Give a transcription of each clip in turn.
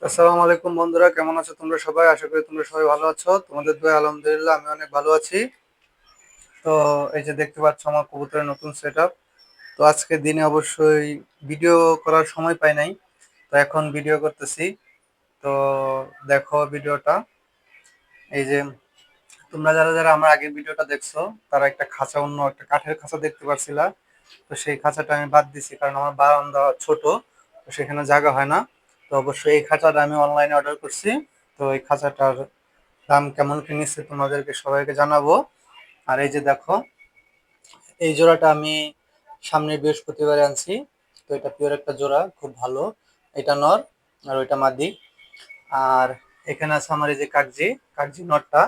আসসালামু আলাইকুম বন্ধুরা, কেমন আছো তোমরা সবাই? আশা করি তোমরা সবাই ভালো আছো। তোমাদের দোয়া আলহামদুলিল্লাহ আমি অনেক ভালো আছি। তো এই যে দেখতে পাচ্ছ আমার কবুতরের নতুন সেটআপ। তো আজকে দিনে অবশ্যই ভিডিও করার সময় পাই নাই, তো এখন ভিডিও করতেছি। তো দেখো ভিডিওটা। এই যে তোমরা যারা যারা আমার আগের ভিডিওটা দেখছো তারা একটা খাঁচা, অন্য একটা কাঠের খাঁচা দেখতে পারছিলা। তো সেই খাঁচাটা আমি বাদ দিছি কারণ আমার বারান্দা ছোট, তো সেখানে জায়গা হয় না। তো অবশ্যই এই খাঁচাটা আমি অনলাইনে অর্ডার করছি। তো এই খাঁচাটার দাম কেমন কি নিচ্ছে তোমাদেরকে সবাইকে জানাবো। আর এই যে দেখো, এই জোড়াটা আমি সামনের বৃহস্পতিবারে আনছি। তো এটা পিওর একটা জোড়া, খুব ভালো। এটা নর আর ওইটা মাদি। আর এখানে আছে আমার এই যে কাগজি, কাগজি নটটা।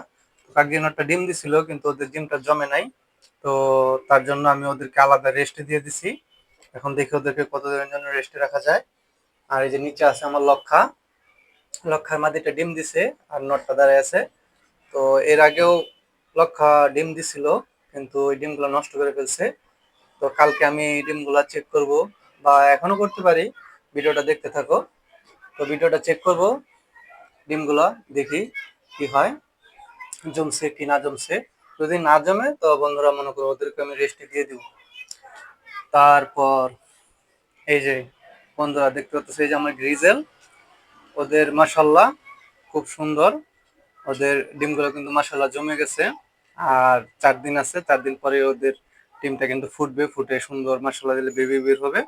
কাগজি নটটা ডিম দিছিল কিন্তু ওদের ডিমটা জমে নাই। তো তার জন্য আমি ওদেরকে আলাদা রেস্টে দিয়ে দিছি। এখন দেখি ওদেরকে কতদিনের জন্য রেস্টে রাখা যায়। আর এই যে নিচে আছে আমার লক্ষা, লক্ষার মাদিটা ডিম দিছে আর নটটা দাঁড়ায় আছে। তো এর আগেও লক্ষা ডিম দিছিল কিন্তু ওই ডিমগুলো নষ্ট করে ফেলছে। তো কালকে আমি এই ডিমগুলা চেক করব, বা এখনো করতে পারি। ভিডিওটা দেখতে থাকো। তো ভিডিওটা চেক করব ডিমগুলা, দেখি কি হয়, জমছে কি না জমছে। যদি না জমে তো বন্ধুরা মনে করো ওদেরকে আমি রেস্টে দিয়ে দিব। তারপর এই যে বন্ধুরা দেখতে পাচ্ছ, এই যে আমার গ্রিজেল, ওদের মাশাল্লাহ খুব সুন্দর। ওদের ডিমগুলো কিন্তু মাশাল্লাহ জমে গেছে। আর 4 দিন আছে, 4 দিন পরে ওদের ডিমটা কিন্তু ফুটবে, ফুটে সুন্দর মাশাল্লাহ দিলে বেবি বের হবে।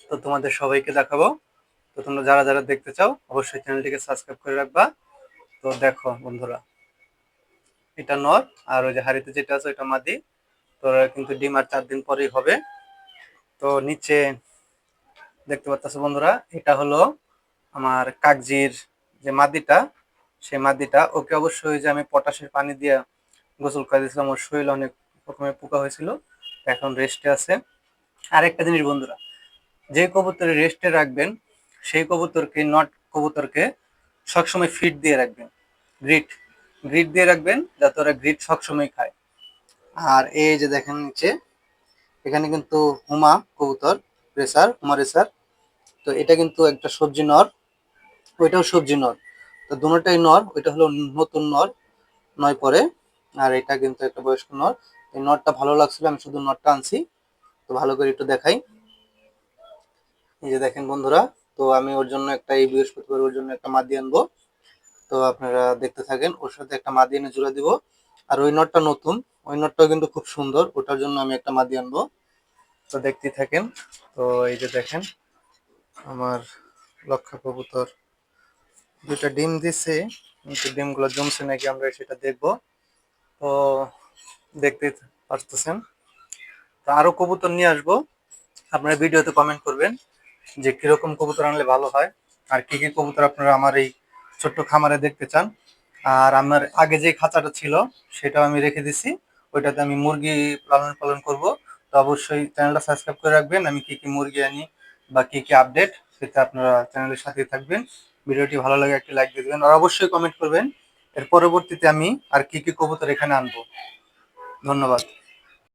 তো তোমাদের সবাইকে দেখাবো। তো তোমরা যারা যারা দেখতে চাও অবশ্যই চ্যানেলটিকে সাবস্ক্রাইব করে রাখবা। তো দেখো বন্ধুরা, এটা নর আর ওই যে হাড়িতে যেটা আছে ওটা মাদি। তো ওরা কিন্তু ডিম আর 4 দিন পরেই হবে। তো নিচে দেখতে পাচ্ছ বন্ধুরা, এটা হলো আমার কাগজির যে মাদিটা, সেই মাদিটা। ওকে অবশ্যই যে আমি পটাশের পানি দিয়ে গোসল করে দিয়েছিলাম, ওর শরীরে অনেক রকমের পোকা হয়েছিল, এখন রেস্টে আছে। আরেকটা জিনিস বন্ধুরা, যে কবুতরে রেস্টে রাখবেন সেই কবুতরকে, নট কবুতরকে সবসময় ফিড দিয়ে রাখবেন, গ্রিট, গ্রিট দিয়ে রাখবেন যাতে ওরা গ্রিট সবসময় খায়। আর এই যে দেখেন নিচে, এখানে কিন্তু হুমা কবুতর, রেসার, হুমা রেসার। তো এটা কিন্তু একটা সবজি নর, ওইটাও সবজি নর। তো দুটোটাই নর, ওইটা হলো নতুন নর, 9 পরে। আর এটা কিন্তু একটা বয়স্ক নর। এই নরটা ভালো লাগছিল, আমি শুধু নরটা আনছি। তো ভালো করে একটু দেখাই। এই যে দেখেন বন্ধুরা, তো আমি ওর জন্য একটা, এই বৃহস্পতিবার ওর জন্য একটা মাদি আনবো। তো আপনারা দেখতে থাকেন, ওর সাথে একটা মাদি এনে জোড়া দিব। আর ওই নটটা নতুন, ওই নটটাও কিন্তু খুব সুন্দর, ওটার জন্য আমি একটা মাদি আনবো। তো দেখতে থাকেন। তো এই যে দেখেন আমার লক্ষা কবুতর 2টা ডিম দিছে, কিন্তু ডিমগুলো জমছে নাকি আমরা সেটা দেখবো। তো দেখতে পারতেছেন। তো আরো কবুতর নিয়ে আসবো, আপনারা ভিডিওতে কমেন্ট করবেন যে কিরকম কবুতর আনলে ভালো হয়, আর কি কি কবুতর আপনারা আমার এই ছোট্ট খামারে দেখতে চান। আর আমার আগে যে খাঁচাটা ছিল সেটাও আমি রেখে দিছি, ওইটাতে আমি মুরগি লালন পালন করব। তো অবশ্যই চ্যানেলটা সাবস্ক্রাইব করে রাখবেন, আমি কি কি মুরগি আনি বা কি কি আপডেট, সেটা আপনারা চ্যানেলের সাথেই থাকবেন। ভিডিওটি ভালো লাগে একটি লাইক দিয়ে দেবেন আর অবশ্যই কমেন্ট করবেন এর পরবর্তীতে আমি আর কি কি কবুতর এখানে আনবো। ধন্যবাদ।